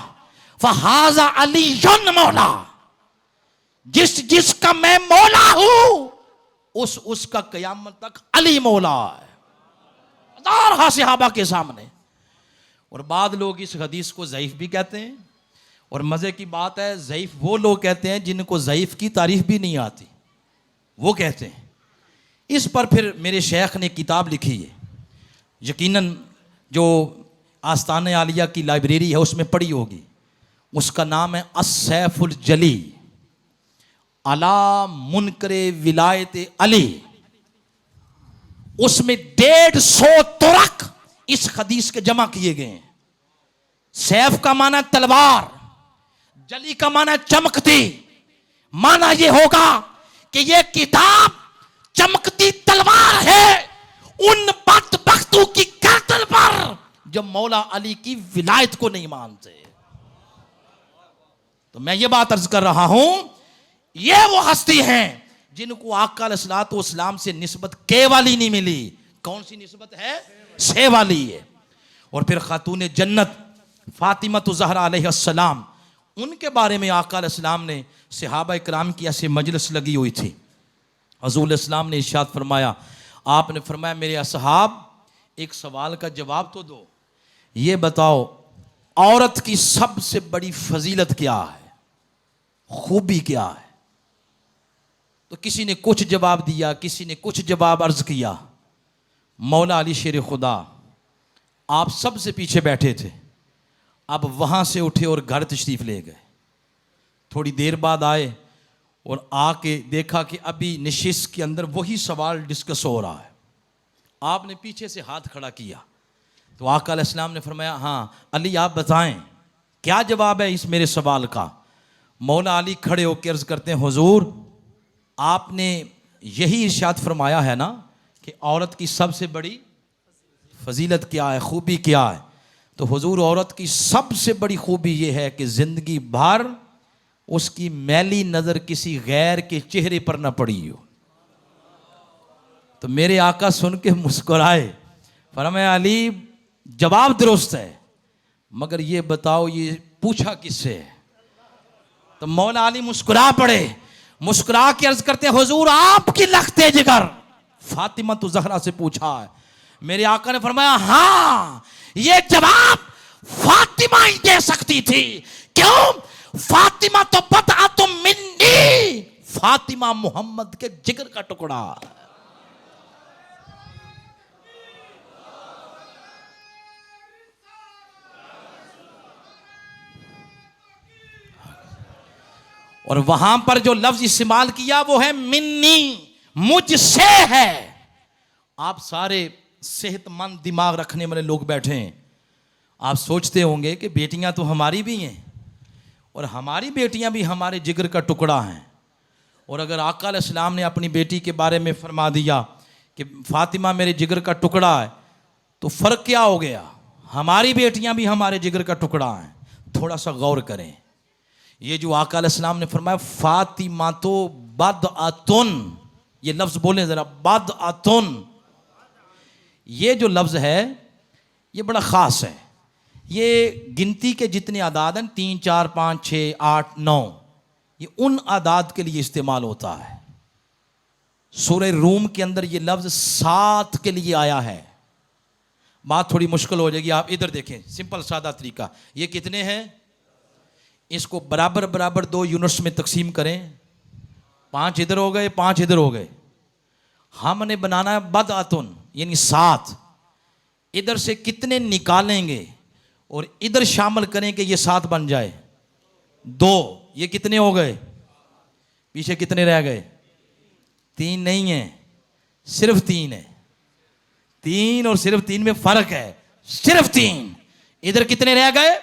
Speaker 1: फहाजा अलीयुन मौला, जिसका मैं मौला हूं उसका कयामत तक अली मौला है। हजार सहाबा के सामने। और बाद लोग इस हदीस को ज़ईफ भी कहते हैं। और मज़े की बात है, ज़ईफ वो लोग कहते हैं जिनको ज़ईफ की तारीफ भी नहीं आती, वो कहते हैं। इस पर फिर मेरे शेख ने किताब लिखी है, यकीनन जो आस्ताने आलिया की लाइब्रेरी है उसमें पढ़ी होगी। उसका नाम है अस्सैफुल जली अला मुनकरे विलायत अली। उसमें 150 तुरक इस हदीस के जमा किए गए हैं। सैफ का माना तलवार, जली का माना चमकती। माना यह होगा कि यह किताब चमकती तलवार है उन बदबख्तों की गर्दन पर जो मौला अली की विलायत को नहीं मानते। तो मैं ये बात अर्ज कर रहा हूं, ये वो हस्ती हैं जिनको आका अलैहिस्सलाम से निस्बत के वाली नहीं मिली। कौन सी निस्बत है? से वाली है। और फिर खातून जन्नत फातिमा ज़हरा अलैहिस्सलाम, उनके बारे में आका अलैहिस्सलाम ने सहाबा इकराम की ऐसे मजलिस लगी हुई थी। हुज़ूर इस्लाम ने इरशाद फरमाया, आपने फरमाया मेरे असहाब एक सवाल का जवाब तो दो, ये बताओ औरत की सबसे बड़ी फजीलत क्या है, खूबी क्या है? तो किसी ने कुछ जवाब दिया, किसी ने कुछ जवाब अर्ज किया। मौला अली शेर खुदा आप सबसे पीछे बैठे थे, अब वहाँ से उठे और घर तशरीफ़ ले गए। थोड़ी देर बाद आए और आके देखा कि अभी नशिस्त के अंदर वही सवाल डिस्कस हो रहा है। आपने पीछे से हाथ खड़ा किया तो आका अलैहिस्सलाम ने फरमाया, हाँ अली आप बताएं क्या जवाब है इस मेरे सवाल का। मौला अली खड़े होकर अर्ज़ करते हैं, हुजूर आपने यही इरशाद फरमाया है ना कि औरत की सबसे बड़ी फजीलत क्या है, खूबी क्या है। तो हुजूर औरत की सबसे बड़ी खूबी यह है कि ज़िंदगी भर उसकी मैली नज़र किसी गैर के चेहरे पर न पड़ी हो। तो मेरे आका सुन के मुस्कुराए, फरमाया अली जवाब दुरुस्त है, मगर ये बताओ ये पूछा किससे है? तो मौला अली मुस्कुरा पड़े। मुस्कुरा के अर्ज करते हैं, हुजूर आपकी लखते जिगर फातिमा तो ज़हरा से पूछा है। मेरे आका ने फरमाया, हाँ ये जवाब फातिमा ही दे सकती थी। क्यों? फातिमा तो बता तुम मिन्नी, फातिमा मोहम्मद के जिगर का टुकड़ा। और वहां पर जो लफ्ज इस्तेमाल किया वो है मिन्नी, मुझसे है। आप सारे सेहतमंद दिमाग रखने वाले लोग बैठे हैं, आप सोचते होंगे कि बेटियां तो हमारी भी हैं और हमारी बेटियां भी हमारे जिगर का टुकड़ा हैं। और अगर आका अलैहिस्सलाम ने अपनी बेटी के बारे में फरमा दिया कि फातिमा मेरे जिगर का टुकड़ा है, तो फ़र्क क्या हो गया? हमारी बेटियां भी हमारे जिगर का टुकड़ा हैं। थोड़ा सा गौर करें, ये जो आका अलैहिस्सलाम ने फरमाया फातिमा तो बदअतुन, ये लफ्ज़ बोलें ज़रा, बदअतुन, ये जो लफ्ज़ है ये बड़ा ख़ास है। ये गिनती के जितने आदाद हैं 3, 4, 5, 6, 8, 9, ये उन आदाद के लिए इस्तेमाल होता है। सूरह रूम के अंदर ये लफ्ज़ 7 के लिए आया है। बात थोड़ी मुश्किल हो जाएगी, आप इधर देखें, सिंपल सादा तरीका। ये कितने हैं? इसको बराबर बराबर 2 यूनिट्स में तकसीम करें, 5 इधर हो गए, 5 इधर हो गए। हमने बनाना है बदअतुन यानी 7। इधर से कितने निकालेंगे और इधर शामिल करें कि ये 7 बन जाए? 2। ये कितने हो गए? पीछे कितने रह गए? 3 नहीं है, सिर्फ 3 है। 3 और सिर्फ 3 में फर्क है, सिर्फ 3। इधर कितने रह गए?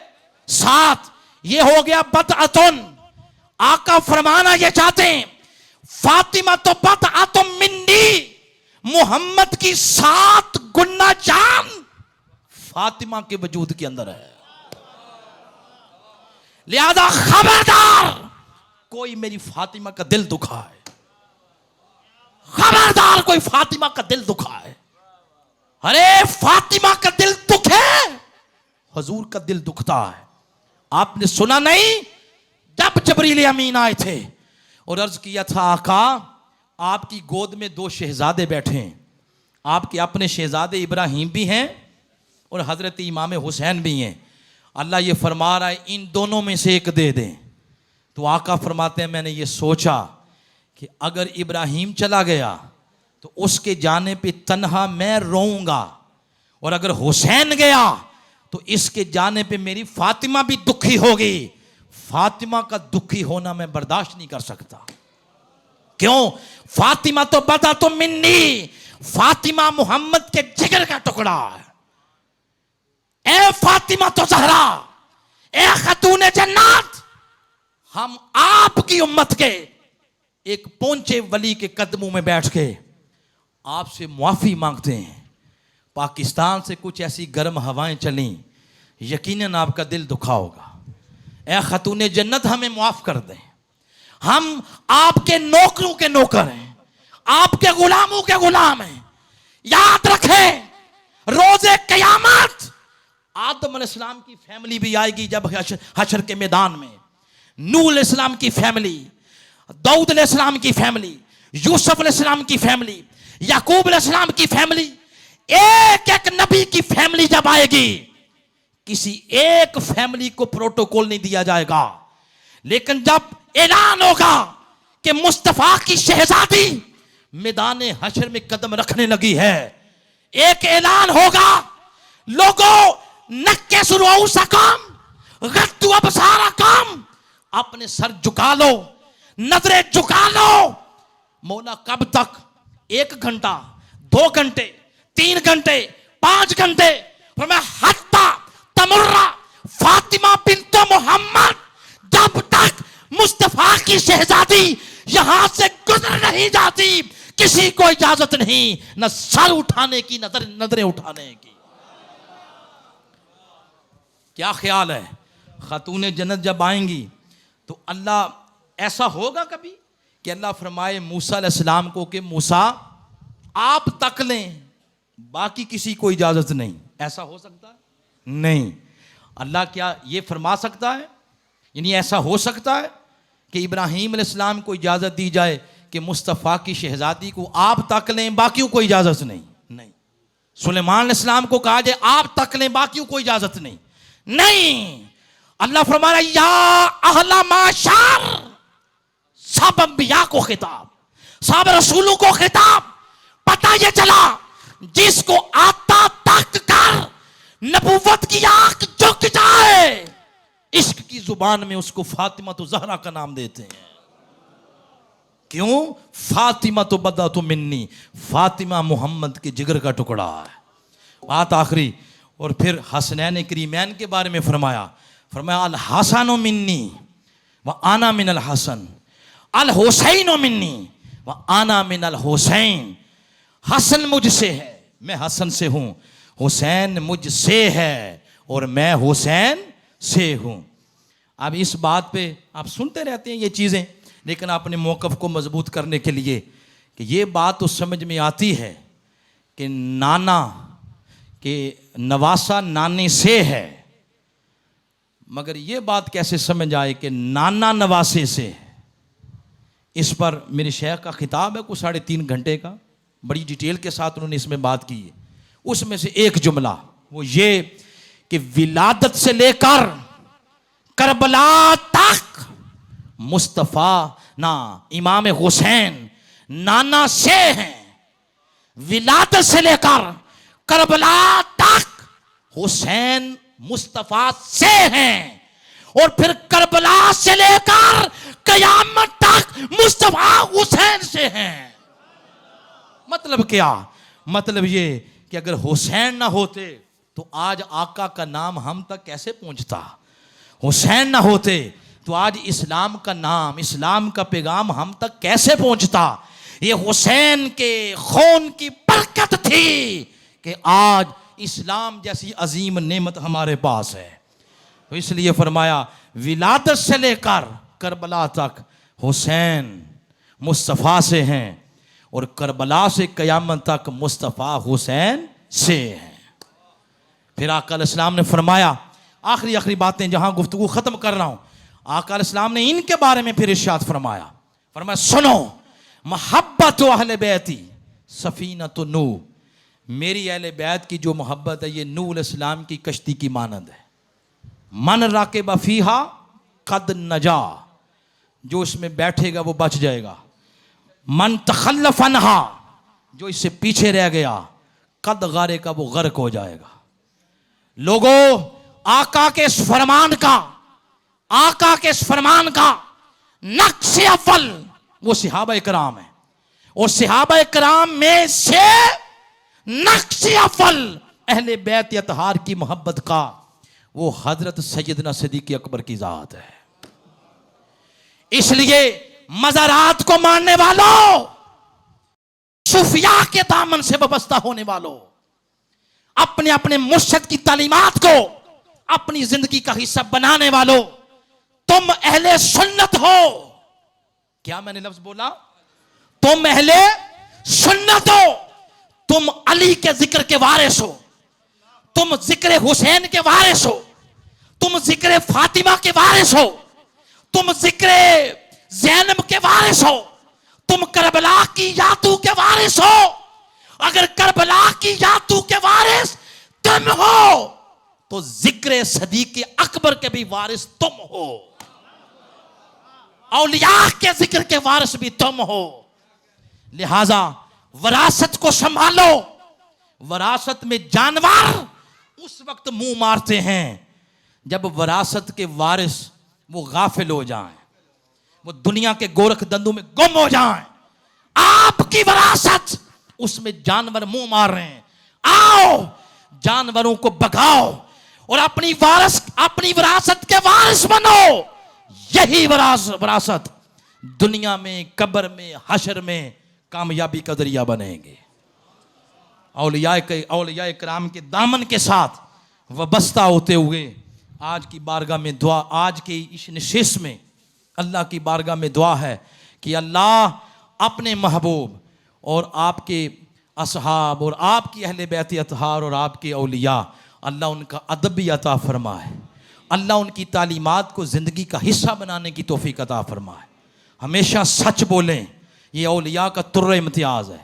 Speaker 1: 7। ये हो गया बदअतुन। आका फरमाना ये चाहते हैं, फातिमा तो बदअतुन मिन्नी, मोहम्मद की 7 गुना जान फातिमा के वजूद के अंदर है। लिहाजा खबरदार कोई मेरी फातिमा का दिल दुखाए, खबरदार कोई फातिमा का दिल दुखाए। अरे फातिमा का दिल दुखे, हुजूर का दिल दुखता है। आपने सुना नहीं जब जबरील अमीन आए थे और अर्ज किया था, आका आपकी गोद में दो शहजादे बैठे हैं, आपके अपने शहजादे इब्राहिम भी हैं और हजरत इमाम हुसैन भी हैं। अल्लाह ये फरमा रहा है इन दोनों में से एक दे दें। तो आका फरमाते हैं मैंने ये सोचा कि अगर इब्राहिम चला गया तो उसके जाने पे तन्हा मैं रोऊंगा, और अगर हुसैन गया तो इसके जाने पे मेरी फातिमा भी दुखी होगी। फातिमा का दुखी होना मैं बर्दाश्त नहीं कर सकता। क्यों? फातिमा तो बता तो मिन्नी, फातिमा मोहम्मद के जिगर का टुकड़ा है। ए फातिमा तो ज़हरा, ए खतूने जन्नत, हम आपकी उम्मत के एक पहुंचे वली के कदमों में बैठ के आपसे मुआफी मांगते हैं। पाकिस्तान से कुछ ऐसी गर्म हवाएं चली, यकीनन आपका दिल दुखा होगा। ए खतूने जन्नत हमें माफ कर दें, हम आपके नौकरों के नौकर हैं, आपके गुलामों के गुलाम हैं। याद रखें रोजे कयामत आदम अलैहिस्सलाम की फैमिली भी आएगी जब हशर के मैदान में। नूह अलैहिस्सलाम की फैमिली, दाऊद अलैहिस्सलाम की फैमिली, यूसुफ अलैहिस्सलाम की फैमिली, याकूब अलैहिस्सलाम की फैमिली, एक एक नबी की फैमिली जब आएगी, किसी एक फैमिली को प्रोटोकॉल नहीं दिया जाएगा। लेकिन जब ऐलान होगा कि मुस्तफा की शहजादी मैदान हशर में कदम रखने लगी है, एक ऐलान होगा, लोगों नक्के सुरवाऊ सा काम, गद्दू अब सारा काम, अपने सर झुका लो, नजरें झुका लो। मौला कब तक? 1 घंटा, 2 घंटे, 3 घंटे, 5 घंटे। फिर मैं हत्ता तमुर्रा फातिमा बिन्त मोहम्मद, जब तक मुस्तफा की शहजादी यहां से गुजर नहीं जाती, किसी को इजाजत नहीं न सर उठाने की, नजरें उठाने की। क्या ख्याल है? खातूने जन्नत जब आएंगी तो अल्लाह ऐसा होगा कभी कि अल्लाह फरमाए मूसा अलैहिस्सलाम को कि मूसा आप तक लें, बाकी किसी को इजाजत नहीं? ऐसा हो सकता है? नहीं। अल्लाह क्या ये फरमा सकता है? यानी ऐसा हो सकता है कि इब्राहीम अलैहिस्सलाम को इजाजत दी जाए कि मुस्तफ़ा की शहजादी को आप तक लें, बाकियों को इजाजत नहीं? नहीं। सुलेमान अलैहिस्सलाम को कहा जाए आप तक लें, बाकियों को इजाजत नहीं? नहीं। अल्लाह फरमा रहा या अहला माशर, सब अंबिया को खिताब, सब रसूलों को खिताब। पता ये चला जिसको आता तक कर नबूवत की आंख झुक जाए, इश्क की जुबान में उसको फातिमा तो ज़हरा का नाम देते हैं। क्यों? फातिमा तो बदा तो मिन्नी, फातिमा मोहम्मद के जिगर का टुकड़ा है। बात आखिरी। और फिर हसनैन करीमैन के बारे में फरमाया अल हसन मिन्नी व आना मिन अल हसन, अल हुसैन मिन्नी व आना मिन अल हुसैन। हसन मुझसे है, मैं हसन से हूं, हुसैन मुझसे है और मैं हुसैन से हूं। अब इस बात पे आप सुनते रहते हैं ये चीज़ें, लेकिन अपने मौक़िफ़ को मजबूत करने के लिए कि ये बात तो समझ में आती है कि नाना के नवासा नाने से है, मगर ये बात कैसे समझ आए कि नाना नवासे से है। इस पर मेरे शेख का खिताब है कुछ 3.5 घंटे का, बड़ी डिटेल के साथ उन्होंने इसमें बात की है। उसमें से एक जुमला वो ये कि विलादत से लेकर करबला तक मुस्तफ़ा ना इमाम हुसैन नाना से हैं। विलादत से लेकर करबला तक हुसैन मुस्तफ़ा से हैं, और फिर करबला से लेकर कयामत तक मुस्तफ़ा हुसैन से हैं। मतलब क्या? मतलब ये कि अगर हुसैन ना होते तो आज आका का नाम हम तक कैसे पहुंचता? हुसैन ना होते तो आज इस्लाम का नाम, इस्लाम का पैगाम हम तक कैसे पहुंचता? ये हुसैन के खून की बरकत थी कि आज इस्लाम जैसी अजीम नेमत हमारे पास है। तो इसलिए फरमाया विलादत से लेकर करबला तक हुसैन मुस्तफ़ा से हैं और करबला से क़यामत तक मुस्तफ़ा हुसैन से हैं। फिर आका अलैहिस्सलाम ने फरमाया, आखिरी बातें जहां गुफ्तगू ख़त्म कर रहा हूं, आका अलैहिस्सलाम ने इनके बारे में फिर इरशाद फरमाया, सुनो मोहब्बत अहले बैती सफीनतु नूह, मेरी अहले बैत की जो मोहब्बत है ये नूह अलैहिस्सलाम की कश्ती की मानंद है। मन राकिब फीहा कद नजा, जो इसमें बैठेगा वो बच जाएगा। मन तखल्लफ अन्हा, जो इससे पीछे रह गया, कद गारे का वो गर्क हो जाएगा। लोगों, आका के इस फरमान का नक्श अव्वल वो सहाबा कराम है, और सहाबा कराम में से नक्श अव्वल अहले बैत अतहार की मोहब्बत का वो हजरत सैयदना सिद्दीक़ अकबर की जात है। इसलिए मज़ारात को मानने वालों, सूफिया के दामन से वाबस्ता होने वालों, अपने अपने मुर्शिद की तालीमात को अपनी जिंदगी का हिस्सा बनाने वालों, तुम अहले सुन्नत हो। क्या मैंने लफ्ज बोला? तुम अहले सुन्नत हो। तुम अली के जिक्र के वारिस हो, तुम जिक्र हुसैन के वारिस हो, तुम जिक्र फातिमा के वारिस हो, तुम जिक्र ज़ैनब के वारिस हो, तुम करबला की यातू के वारिस हो। अगर करबला की यातू के वारिस तुम हो तो जिक्र सदीक़ अकबर के भी वारिस तुम हो, औलिया के जिक्र के वारिस भी तुम हो। लिहाजा वरासत को संभालो। वरासत में जानवर उस वक्त मुंह मारते हैं जब वरासत के वारिस वो गाफिल हो जाएं, वो दुनिया के गोरख धंधों में गुम हो जाएं। आपकी वरासत, उसमें जानवर मुंह मार रहे हैं। आओ जानवरों को भगाओ और अपनी विरासत के वारिस बनो। यही विरासत दुनिया में, कब्र में, हशर में कामयाबी का जरिया बनेंगे। औलिया कराम के दामन के साथ वाबस्ता होते हुए आज की बारगाह में दुआ, आज के इस नशिस्त में अल्लाह की बारगाह में दुआ है कि अल्लाह अपने महबूब और आपके असहाब और आपकी अहले बैत अतहार और आपके औलिया, अल्लाह उनका अदब भी अता फरमाए। अल्लाह उनकी तालीमात को ज़िंदगी का हिस्सा बनाने की तौफीक अता फरमाए। हमेशा सच बोलें, ये औलिया का तुर्रे इम्तियाज़ है।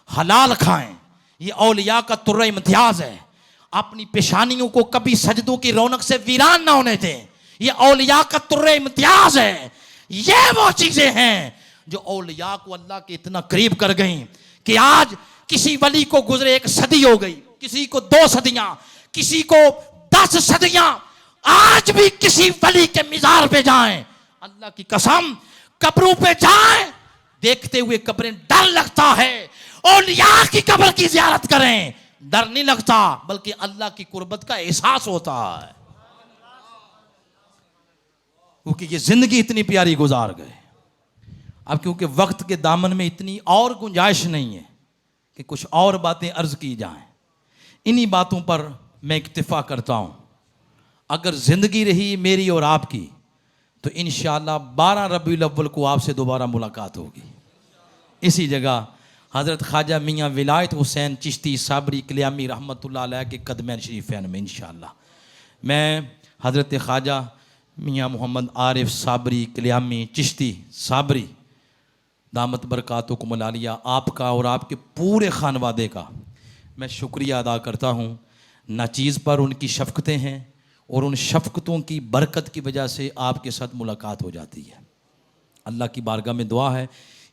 Speaker 1: हलाल खाएं, ये औलिया का तुर्रे इम्तियाज़ है। अपनी पेशानियों को कभी सजदों की रौनक से वीरान ना होने दें, ये औलिया का तुर्रे इम्तियाज़ है। ये वो चीज़ें हैं जो औलिया को अल्लाह के इतना करीब कर गई कि आज किसी वली को गुजरे 1 सदी हो गई, किसी को 2 सदियां, किसी को 10 सदियां, आज भी किसी वली के मिज़ार पे जाएं, अल्लाह की कसम कब्रों पे जाएं, देखते हुए कब्रें डर लगता है। औलिया की कब्र की ज़ियारत करें, डर नहीं लगता, बल्कि अल्लाह की कुर्बत का एहसास होता है, क्योंकि ये जिंदगी इतनी प्यारी गुजार गए। अब क्योंकि वक्त के दामन में इतनी और गुंजाइश नहीं है कि कुछ और बातें अर्ज की जाएं, इन्हीं बातों पर मैं इक्तिफा करता हूं। अगर जिंदगी रही मेरी और आपकी तो इंशाअल्लाह 12 रबीउल अव्वल को आपसे दोबारा मुलाकात होगी। इसी जगह हज़रत ख्वाजा मियाँ विलायत हुसैन चिश्ती साबरी कल्यामी रहमतुल्लाह अलैह के कदमैन शरीफैन में इंशाअल्लाह मैं हज़रत ख्वाजा मियाँ मोहम्मद आरिफ साबरी कल्यामी चिश्ती साबरी दामत बरकातुकुमुल आलिया, आपका और आपके पूरे खानवादे का मैं शुक्रिया अदा करता हूँ। नाचीज़ पर उनकी शफ़क़तें हैं और उन शफ़क़तों की बरकत की वजह से आपके साथ मुलाकात हो जाती है। अल्लाह की बारगाह में दुआ है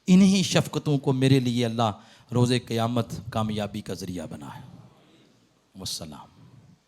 Speaker 1: इन्हीं शफ़क़तों को मेरे लिए अल्लाह रोज़े क़यामत कामयाबी का ज़रिया बनाए। वस्सलाम।